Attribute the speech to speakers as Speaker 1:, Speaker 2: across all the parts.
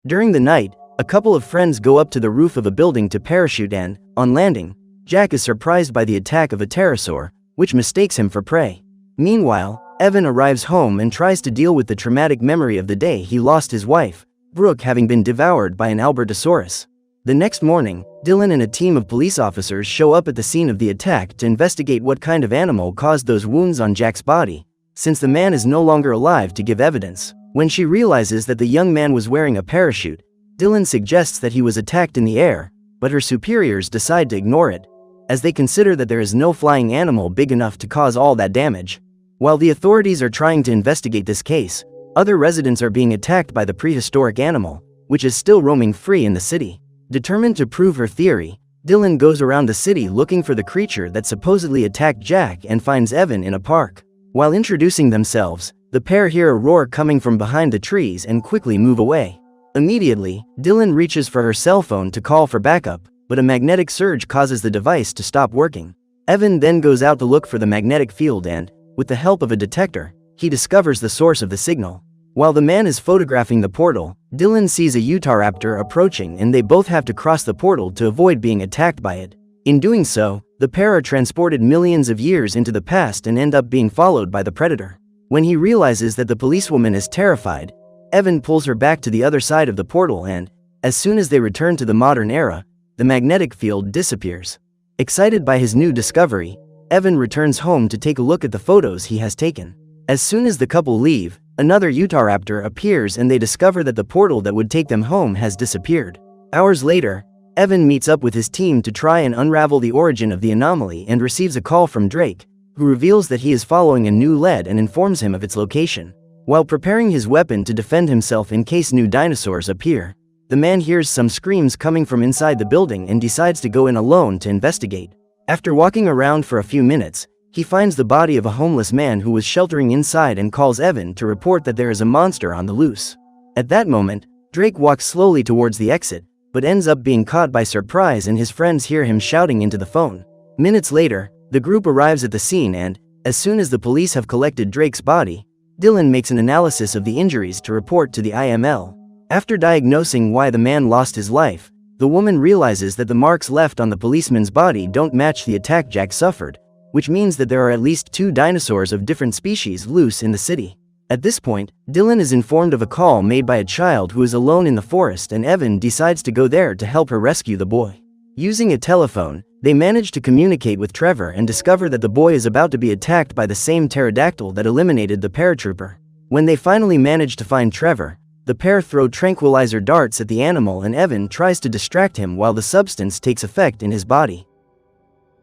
Speaker 1: During the night, a couple of friends go up to the roof of a building to parachute and, on landing, Jack is surprised by the attack of a pterosaur, which mistakes him for prey. Meanwhile, Evan arrives home and tries to deal with the traumatic memory of the day he lost his wife, Brooke, having been devoured by an Albertosaurus. The next morning, Dylan and a team of police officers show up at the scene of the attack to investigate what kind of animal caused those wounds on Jack's body, since the man is no longer alive to give evidence. When she realizes that the young man was wearing a parachute, Dylan suggests that he was attacked in the air, but her superiors decide to ignore it, as they consider that there is no flying animal big enough to cause all that damage. While the authorities are trying to investigate this case, other residents are being attacked by the prehistoric animal, which is still roaming free in the city. Determined to prove her theory, Dylan goes around the city looking for the creature that supposedly attacked Jack and finds Evan in a park. While introducing themselves, the pair hear a roar coming from behind the trees and quickly move away. Immediately, Dylan reaches for her cell phone to call for backup, but a magnetic surge causes the device to stop working. Evan then goes out to look for the magnetic field and, with the help of a detector, he discovers the source of the signal. While the man is photographing the portal, Dylan sees a Utahraptor approaching and they both have to cross the portal to avoid being attacked by it. In doing so, the pair are transported millions of years into the past and end up being followed by the predator. When he realizes that the policewoman is terrified, Evan pulls her back to the other side of the portal and, as soon as they return to the modern era, the magnetic field disappears. Excited by his new discovery, Evan returns home to take a look at the photos he has taken. As soon as the couple leave, another Utahraptor appears and they discover that the portal that would take them home has disappeared. Hours later, Evan meets up with his team to try and unravel the origin of the anomaly and receives a call from Drake, who reveals that he is following a new lead and informs him of its location. While preparing his weapon to defend himself in case new dinosaurs appear, the man hears some screams coming from inside the building and decides to go in alone to investigate. After walking around for a few minutes, he finds the body of a homeless man who was sheltering inside and calls Evan to report that there is a monster on the loose. At that moment, Drake walks slowly towards the exit, but ends up being caught by surprise and his friends hear him shouting into the phone. Minutes later, the group arrives at the scene and, as soon as the police have collected Drake's body, Dylan makes an analysis of the injuries to report to the IML. After diagnosing why the man lost his life, the woman realizes that the marks left on the policeman's body don't match the attack Jack suffered, which means that there are at least 2 dinosaurs of different species loose in the city. At this point, Dylan is informed of a call made by a child who is alone in the forest and Evan decides to go there to help her rescue the boy. Using a telephone, they manage to communicate with Trevor and discover that the boy is about to be attacked by the same pterodactyl that eliminated the paratrooper. When they finally manage to find Trevor, the pair throw tranquilizer darts at the animal and Evan tries to distract him while the substance takes effect in his body.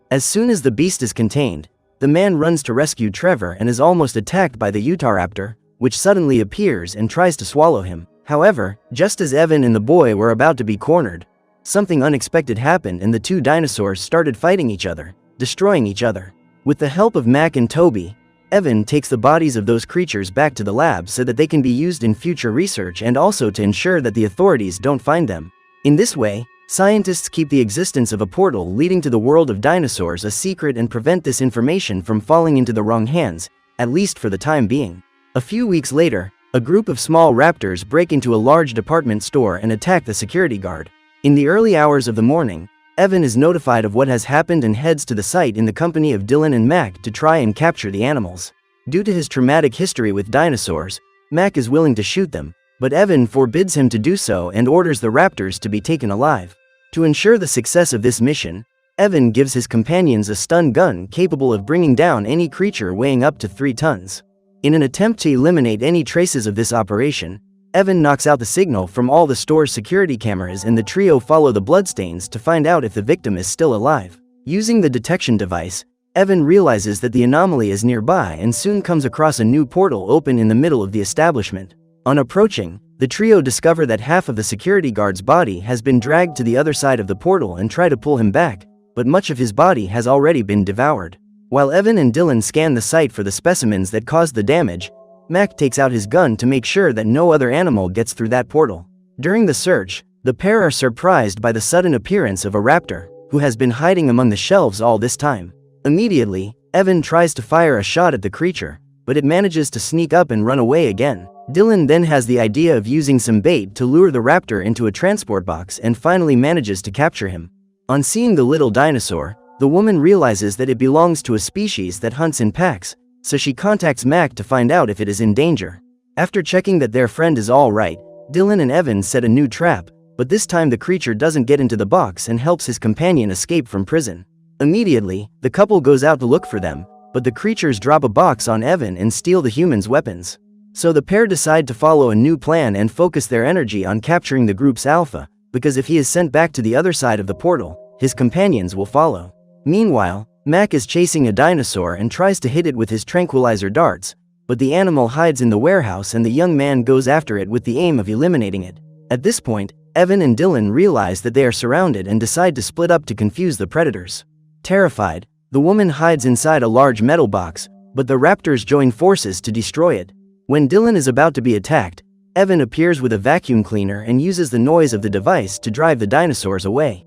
Speaker 1: As soon as the beast is contained, the man runs to rescue Trevor and is almost attacked by the Utahraptor, which suddenly appears and tries to swallow him. However, just as Evan and the boy were about to be cornered, something unexpected happened and the 2 dinosaurs started fighting each other, destroying each other. With the help of Mac and Toby, Evan takes the bodies of those creatures back to the lab so that they can be used in future research and also to ensure that the authorities don't find them. In this way, scientists keep the existence of a portal leading to the world of dinosaurs a secret and prevent this information from falling into the wrong hands, at least for the time being. A few weeks later, a group of small raptors break into a large department store and attack the security guard. In the early hours of the morning, Evan is notified of what has happened and heads to the site in the company of Dylan and Mac to try and capture the animals. Due to his traumatic history with dinosaurs, Mac is willing to shoot them, but Evan forbids him to do so and orders the raptors to be taken alive. To ensure the success of this mission, Evan gives his companions a stun gun capable of bringing down any creature weighing up to 3 tons. In an attempt to eliminate any traces of this operation, Evan knocks out the signal from all the store's security cameras and the trio follow the bloodstains to find out if the victim is still alive. Using the detection device, Evan realizes that the anomaly is nearby and soon comes across a new portal open in the middle of the establishment. On approaching, the trio discover that half of the security guard's body has been dragged to the other side of the portal and try to pull him back, but much of his body has already been devoured. While Evan and Dylan scan the site for the specimens that caused the damage, Mac takes out his gun to make sure that no other animal gets through that portal. During the search, the pair are surprised by the sudden appearance of a raptor, who has been hiding among the shelves all this time. Immediately, Evan tries to fire a shot at the creature, but it manages to sneak up and run away again. Dylan then has the idea of using some bait to lure the raptor into a transport box and finally manages to capture him. On seeing the little dinosaur, the woman realizes that it belongs to a species that hunts in packs, so she contacts Mac to find out if it is in danger. After checking that their friend is all right, Dylan and Evan set a new trap, but this time the creature doesn't get into the box and helps his companion escape from prison. Immediately, the couple goes out to look for them, but the creatures drop a box on Evan and steal the humans' weapons. So the pair decide to follow a new plan and focus their energy on capturing the group's alpha, because if he is sent back to the other side of the portal, his companions will follow. Meanwhile, Mac is chasing a dinosaur and tries to hit it with his tranquilizer darts, but the animal hides in the warehouse and the young man goes after it with the aim of eliminating it. At this point, Evan and Dylan realize that they are surrounded and decide to split up to confuse the predators. Terrified, the woman hides inside a large metal box, but the raptors join forces to destroy it. When Dylan is about to be attacked, Evan appears with a vacuum cleaner and uses the noise of the device to drive the dinosaurs away.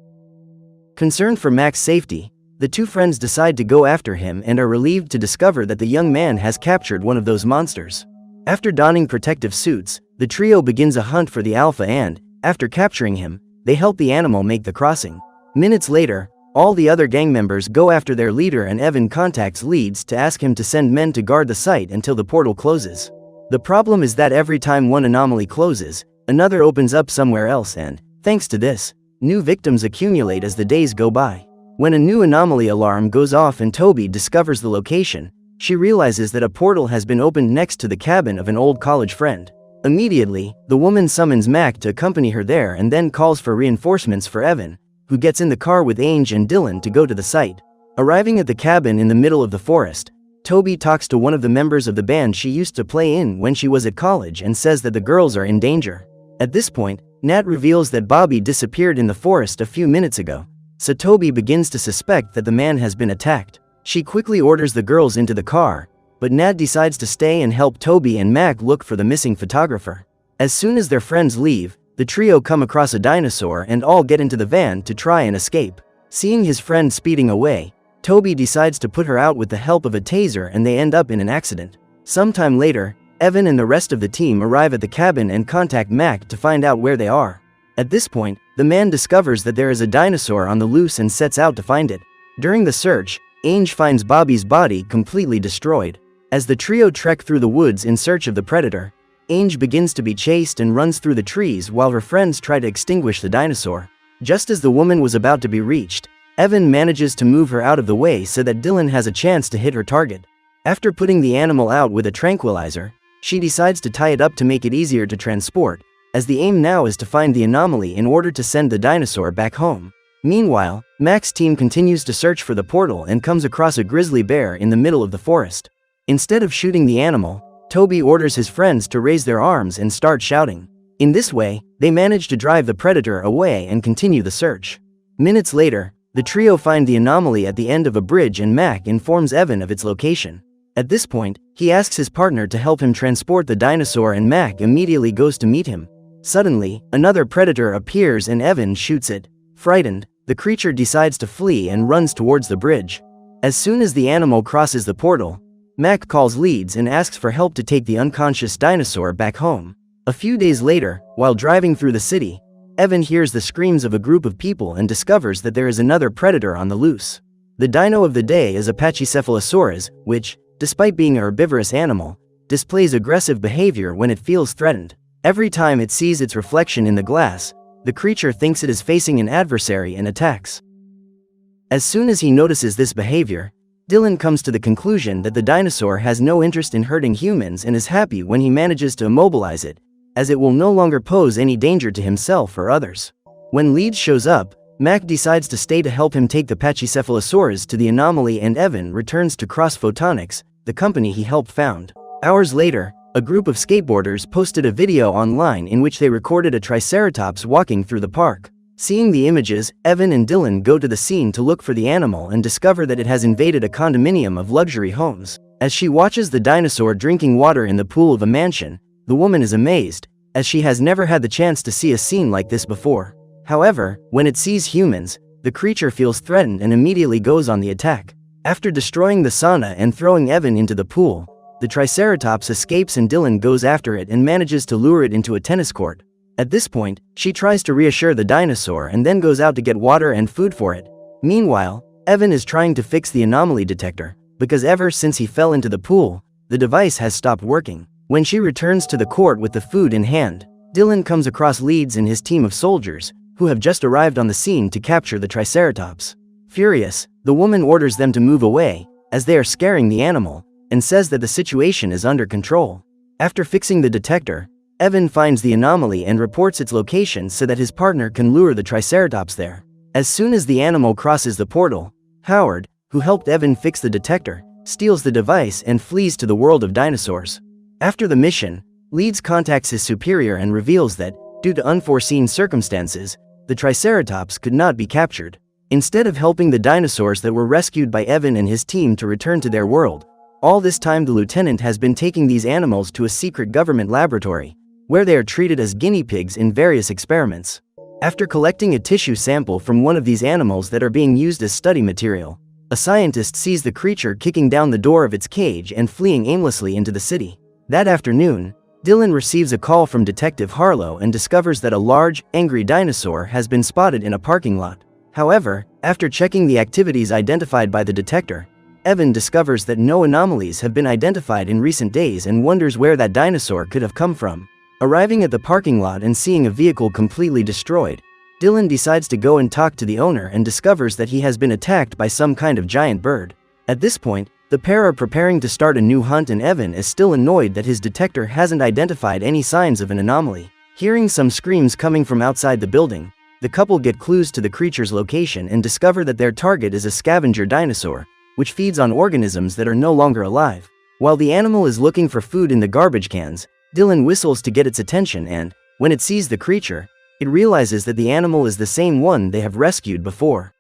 Speaker 1: Concerned for Mac's safety, the two friends decide to go after him and are relieved to discover that the young man has captured one of those monsters. After donning protective suits, the trio begins a hunt for the alpha and, after capturing him, they help the animal make the crossing. Minutes later, all the other gang members go after their leader and Evan contacts Leeds to ask him to send men to guard the site until the portal closes. The problem is that every time one anomaly closes, another opens up somewhere else and, thanks to this, new victims accumulate as the days go by. When a new anomaly alarm goes off and Toby discovers the location, she realizes that a portal has been opened next to the cabin of an old college friend. Immediately, the woman summons Mac to accompany her there and then calls for reinforcements for Evan, who gets in the car with Ange and Dylan to go to the site. Arriving at the cabin in the middle of the forest, Toby talks to one of the members of the band she used to play in when she was at college and says that the girls are in danger. At this point, Nat reveals that Bobby disappeared in the forest a few minutes ago, so Toby begins to suspect that the man has been attacked. She quickly orders the girls into the car, but Nat decides to stay and help Toby and Mac look for the missing photographer. As soon as their friends leave, the trio come across a dinosaur and all get into the van to try and escape. Seeing his friend speeding away, Toby decides to put her out with the help of a taser and they end up in an accident. Sometime later, Evan and the rest of the team arrive at the cabin and contact Mac to find out where they are. At this point, the man discovers that there is a dinosaur on the loose and sets out to find it. During the search, Ange finds Bobby's body completely destroyed. As the trio trek through the woods in search of the predator, Ange begins to be chased and runs through the trees while her friends try to extinguish the dinosaur. Just as the woman was about to be reached, Evan manages to move her out of the way so that Dylan has a chance to hit her target. After putting the animal out with a tranquilizer, she decides to tie it up to make it easier to transport, as the aim now is to find the anomaly in order to send the dinosaur back home. Meanwhile, Mac's team continues to search for the portal and comes across a grizzly bear in the middle of the forest. Instead of shooting the animal, Toby orders his friends to raise their arms and start shouting. In this way, they manage to drive the predator away and continue the search. Minutes later, the trio find the anomaly at the end of a bridge and Mac informs Evan of its location. At this point, he asks his partner to help him transport the dinosaur and Mac immediately goes to meet him. Suddenly, another predator appears and Evan shoots it. Frightened, the creature decides to flee and runs towards the bridge. As soon as the animal crosses the portal, Mac calls Leeds and asks for help to take the unconscious dinosaur back home. A few days later, while driving through the city, Evan hears the screams of a group of people and discovers that there is another predator on the loose. The dino of the day is a Pachycephalosaurus, which, despite being a herbivorous animal, displays aggressive behavior when it feels threatened. Every time it sees its reflection in the glass, the creature thinks it is facing an adversary and attacks. As soon as he notices this behavior, Dylan comes to the conclusion that the dinosaur has no interest in hurting humans and is happy when he manages to immobilize it, as it will no longer pose any danger to himself or others. When Leeds shows up, Mac decides to stay to help him take the Pachycephalosaurus to the anomaly and Evan returns to Cross Photonics, the company he helped found. Hours later, a group of skateboarders posted a video online in which they recorded a triceratops walking through the park. Seeing the images, Evan and Dylan go to the scene to look for the animal and discover that it has invaded a condominium of luxury homes. As she watches the dinosaur drinking water in the pool of a mansion, the woman is amazed, as she has never had the chance to see a scene like this before. However, when it sees humans, the creature feels threatened and immediately goes on the attack. After destroying the sauna and throwing Evan into the pool, the Triceratops escapes and Dylan goes after it and manages to lure it into a tennis court. At this point, she tries to reassure the dinosaur and then goes out to get water and food for it. Meanwhile, Evan is trying to fix the anomaly detector, because ever since he fell into the pool, the device has stopped working. When she returns to the court with the food in hand, Dylan comes across Leeds and his team of soldiers, who have just arrived on the scene to capture the Triceratops. Furious, the woman orders them to move away, as they are scaring the animal, and says that the situation is under control. After fixing the detector, Evan finds the anomaly and reports its location so that his partner can lure the Triceratops there. As soon as the animal crosses the portal, Howard, who helped Evan fix the detector, steals the device and flees to the world of dinosaurs. After the mission, Leeds contacts his superior and reveals that, due to unforeseen circumstances, the Triceratops could not be captured. Instead of helping the dinosaurs that were rescued by Evan and his team to return to their world, all this time the lieutenant has been taking these animals to a secret government laboratory, where they are treated as guinea pigs in various experiments. After collecting a tissue sample from one of these animals that are being used as study material, a scientist sees the creature kicking down the door of its cage and fleeing aimlessly into the city. That afternoon, Dylan receives a call from Detective Harlow and discovers that a large, angry dinosaur has been spotted in a parking lot. However, after checking the activities identified by the detector, Evan discovers that no anomalies have been identified in recent days and wonders where that dinosaur could have come from. Arriving at the parking lot and seeing a vehicle completely destroyed, Dylan decides to go and talk to the owner and discovers that he has been attacked by some kind of giant bird. At this point, the pair are preparing to start a new hunt and Evan is still annoyed that his detector hasn't identified any signs of an anomaly. Hearing some screams coming from outside the building, the couple get clues to the creature's location and discover that their target is a scavenger dinosaur, which feeds on organisms that are no longer alive. While the animal is looking for food in the garbage cans, Dylan whistles to get its attention and, when it sees the creature, it realizes that the animal is the same one they have rescued before.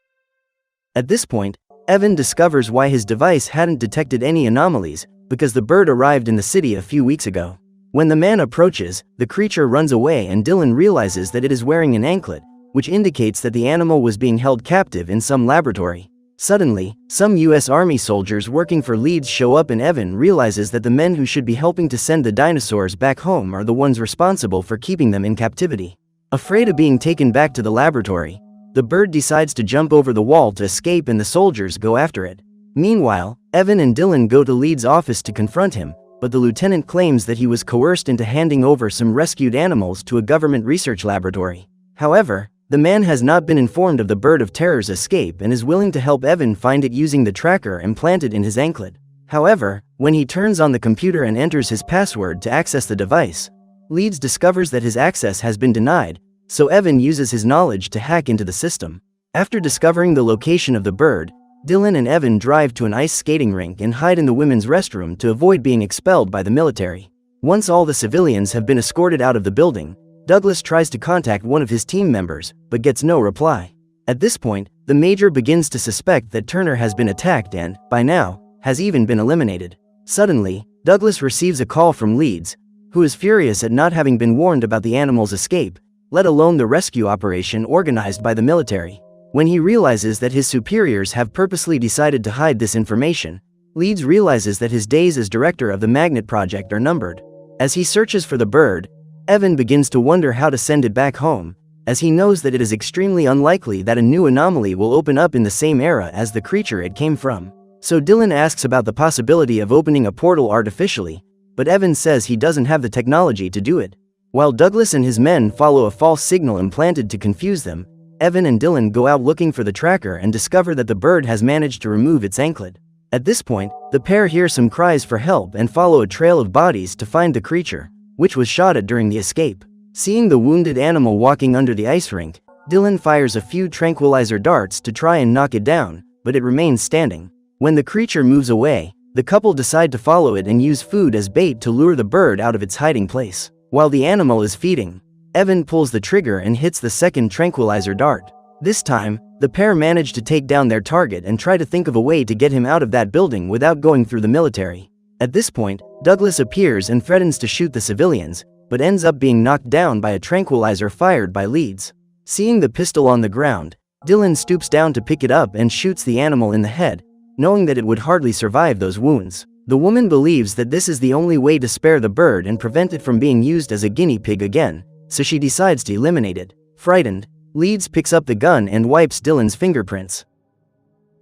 Speaker 1: At this point, Evan discovers why his device hadn't detected any anomalies, because the bird arrived in the city a few weeks ago. When the man approaches, the creature runs away and Dylan realizes that it is wearing an anklet, which indicates that the animal was being held captive in some laboratory. Suddenly, some US Army soldiers working for Leeds show up and Evan realizes that the men who should be helping to send the dinosaurs back home are the ones responsible for keeping them in captivity. Afraid of being taken back to the laboratory, the bird decides to jump over the wall to escape and the soldiers go after it. Meanwhile, Evan and Dylan go to Leeds' office to confront him, but the lieutenant claims that he was coerced into handing over some rescued animals to a government research laboratory. However, the man has not been informed of the Bird of Terror's escape and is willing to help Evan find it using the tracker implanted in his anklet. However, when he turns on the computer and enters his password to access the device, Leeds discovers that his access has been denied, so Evan uses his knowledge to hack into the system. After discovering the location of the bird, Dylan and Evan drive to an ice skating rink and hide in the women's restroom to avoid being expelled by the military. Once all the civilians have been escorted out of the building, Douglas tries to contact one of his team members, but gets no reply. At this point, the major begins to suspect that Turner has been attacked and, by now, has even been eliminated. Suddenly, Douglas receives a call from Leeds, who is furious at not having been warned about the animal's escape, let alone the rescue operation organized by the military. When he realizes that his superiors have purposely decided to hide this information, Leeds realizes that his days as director of the Magnet Project are numbered. As he searches for the bird, Evan begins to wonder how to send it back home, as he knows that it is extremely unlikely that a new anomaly will open up in the same era as the creature it came from. So Dylan asks about the possibility of opening a portal artificially, but Evan says he doesn't have the technology to do it. While Douglas and his men follow a false signal implanted to confuse them, Evan and Dylan go out looking for the tracker and discover that the bird has managed to remove its anklet. At this point, the pair hear some cries for help and follow a trail of bodies to find the creature, which was shot at during the escape. Seeing the wounded animal walking under the ice rink, Dylan fires a few tranquilizer darts to try and knock it down, but it remains standing. When the creature moves away, the couple decide to follow it and use food as bait to lure the bird out of its hiding place. While the animal is feeding, Evan pulls the trigger and hits the second tranquilizer dart. This time, the pair manage to take down their target and try to think of a way to get him out of that building without going through the military. At this point, Douglas appears and threatens to shoot the civilians, but ends up being knocked down by a tranquilizer fired by Leeds. Seeing the pistol on the ground, Dylan stoops down to pick it up and shoots the animal in the head, knowing that it would hardly survive those wounds. The woman believes that this is the only way to spare the bird and prevent it from being used as a guinea pig again, so she decides to eliminate it. Frightened, Leeds picks up the gun and wipes Dylan's fingerprints.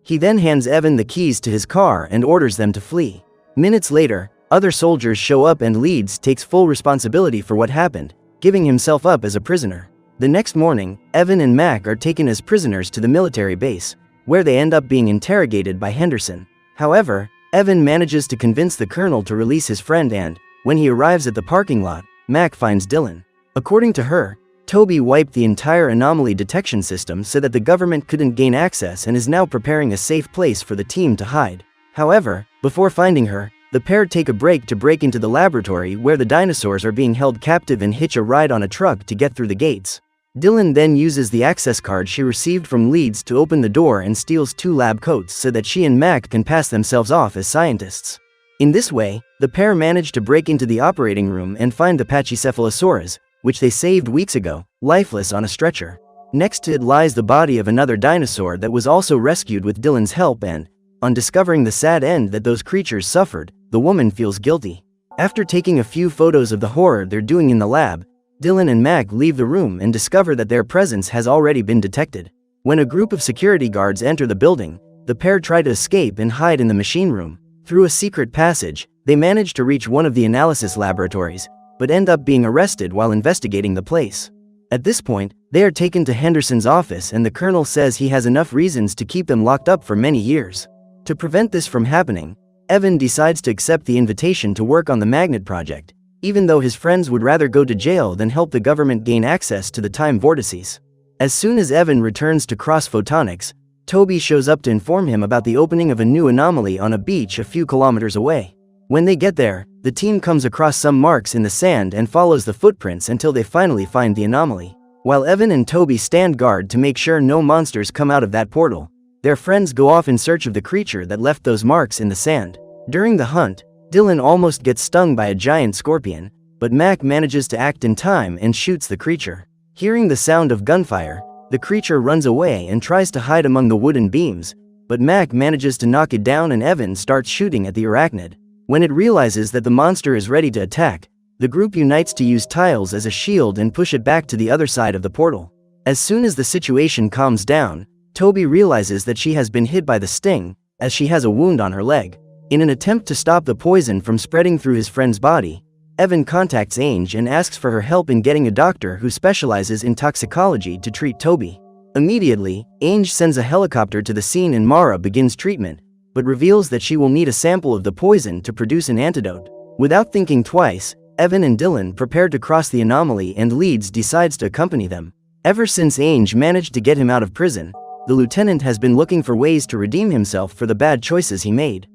Speaker 1: He then hands Evan the keys to his car and orders them to flee. Minutes later, other soldiers show up and Leeds takes full responsibility for what happened, giving himself up as a prisoner. The next morning, Evan and Mac are taken as prisoners to the military base, where they end up being interrogated by Henderson. However, Evan manages to convince the colonel to release his friend and, when he arrives at the parking lot, Mac finds Dylan. According to her, Toby wiped the entire anomaly detection system so that the government couldn't gain access and is now preparing a safe place for the team to hide. However, before finding her, the pair take a break to break into the laboratory where the dinosaurs are being held captive and hitch a ride on a truck to get through the gates. Dylan then uses the access card she received from Leeds to open the door and steals 2 lab coats so that she and Mac can pass themselves off as scientists. In this way, the pair manage to break into the operating room and find the Pachycephalosaurus, which they saved weeks ago, lifeless on a stretcher. Next to it lies the body of another dinosaur that was also rescued with Dylan's help and, on discovering the sad end that those creatures suffered, the woman feels guilty. After taking a few photos of the horror they're doing in the lab, Dylan and Mac leave the room and discover that their presence has already been detected. When a group of security guards enter the building, the pair try to escape and hide in the machine room. Through a secret passage, they manage to reach one of the analysis laboratories, but end up being arrested while investigating the place. At this point, they are taken to Henderson's office and the colonel says he has enough reasons to keep them locked up for many years. To prevent this from happening, Evan decides to accept the invitation to work on the magnet project, even though his friends would rather go to jail than help the government gain access to the time vortices. As soon as Evan returns to Cross Photonics, Toby shows up to inform him about the opening of a new anomaly on a beach a few kilometers away. When they get there, the team comes across some marks in the sand and follows the footprints until they finally find the anomaly. While Evan and Toby stand guard to make sure no monsters come out of that portal, their friends go off in search of the creature that left those marks in the sand. During the hunt, Dylan almost gets stung by a giant scorpion, but Mac manages to act in time and shoots the creature. Hearing the sound of gunfire, the creature runs away and tries to hide among the wooden beams, but Mac manages to knock it down and Evan starts shooting at the arachnid. When it realizes that the monster is ready to attack, the group unites to use tiles as a shield and push it back to the other side of the portal. As soon as the situation calms down, Toby realizes that she has been hit by the sting, as she has a wound on her leg. In an attempt to stop the poison from spreading through his friend's body, Evan contacts Ange and asks for her help in getting a doctor who specializes in toxicology to treat Toby. Immediately, Ange sends a helicopter to the scene and Mara begins treatment, but reveals that she will need a sample of the poison to produce an antidote. Without thinking twice, Evan and Dylan prepare to cross the anomaly and Leeds decides to accompany them. Ever since Ange managed to get him out of prison, the lieutenant has been looking for ways to redeem himself for the bad choices he made.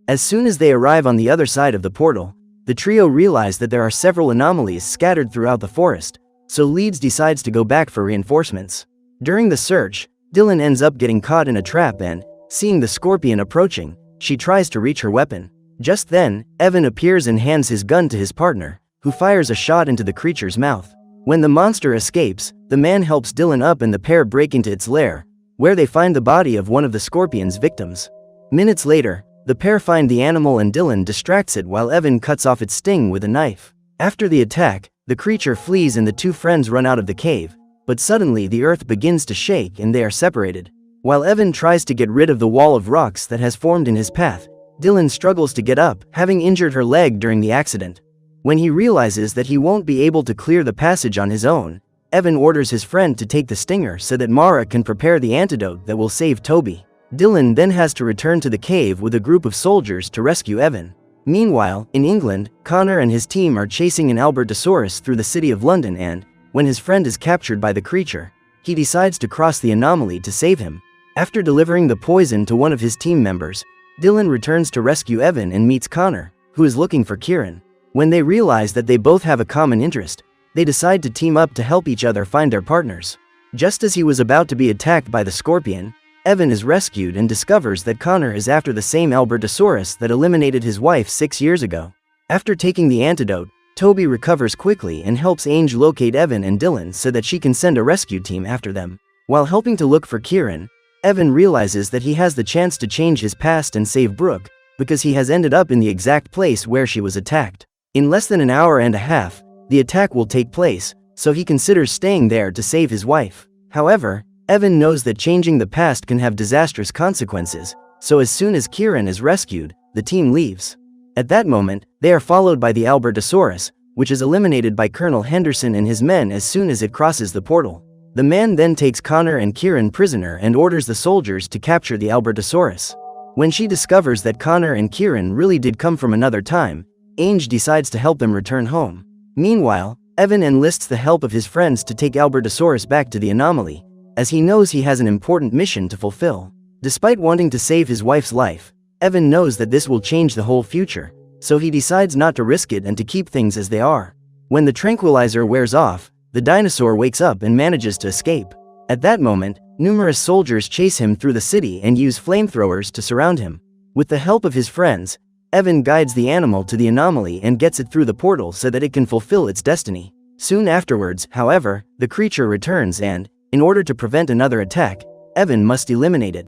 Speaker 1: As soon as they arrive on the other side of the portal, the trio realize that there are several anomalies scattered throughout the forest, so Leeds decides to go back for reinforcements. During the search, Dylan ends up getting caught in a trap and, seeing the scorpion approaching, she tries to reach her weapon. Just then, Evan appears and hands his gun to his partner, who fires a shot into the creature's mouth. When the monster escapes, the man helps Dylan up and the pair break into its lair, where they find the body of one of the scorpion's victims. Minutes later, the pair find the animal and Dylan distracts it while Evan cuts off its sting with a knife. After the attack, the creature flees and the two friends run out of the cave, but suddenly the earth begins to shake and they are separated. While Evan tries to get rid of the wall of rocks that has formed in his path, Dylan struggles to get up, having injured her leg during the accident. When he realizes that he won't be able to clear the passage on his own, Evan orders his friend to take the stinger so that Mara can prepare the antidote that will save Toby. Dylan then has to return to the cave with a group of soldiers to rescue Evan. Meanwhile, in England, Connor and his team are chasing an Albertosaurus through the city of London and, when his friend is captured by the creature, he decides to cross the anomaly to save him. After delivering the poison to one of his team members, Dylan returns to rescue Evan and meets Connor, who is looking for Kieran. When they realize that they both have a common interest, they decide to team up to help each other find their partners. Just as he was about to be attacked by the scorpion, Evan is rescued and discovers that Connor is after the same Albertosaurus that eliminated his wife 6 years ago. After taking the antidote, Toby recovers quickly and helps Ange locate Evan and Dylan so that she can send a rescue team after them. While helping to look for Kieran, Evan realizes that he has the chance to change his past and save Brooke, because he has ended up in the exact place where she was attacked. In less than an hour and a half, the attack will take place, so he considers staying there to save his wife. However, Evan knows that changing the past can have disastrous consequences, so as soon as Kieran is rescued, the team leaves. At that moment, they are followed by the Albertosaurus, which is eliminated by Colonel Henderson and his men as soon as it crosses the portal. The man then takes Connor and Kieran prisoner and orders the soldiers to capture the Albertosaurus. When she discovers that Connor and Kieran really did come from another time, Ainge decides to help them return home. Meanwhile, Evan enlists the help of his friends to take Albertosaurus back to the anomaly, as he knows he has an important mission to fulfill. Despite wanting to save his wife's life, Evan knows that this will change the whole future, so he decides not to risk it and to keep things as they are. When the tranquilizer wears off, the dinosaur wakes up and manages to escape. At that moment, numerous soldiers chase him through the city and use flamethrowers to surround him. With the help of his friends, Evan guides the animal to the anomaly and gets it through the portal so that it can fulfill its destiny. Soon afterwards, however, the creature returns and, in order to prevent another attack, Evan must eliminate it.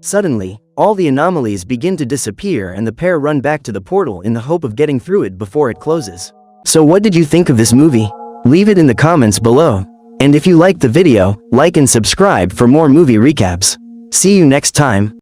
Speaker 1: Suddenly, all the anomalies begin to disappear and the pair run back to the portal in the hope of getting through it before it closes. So what did you think of this movie? Leave it in the comments below. And if you liked the video, like and subscribe for more movie recaps. See you next time.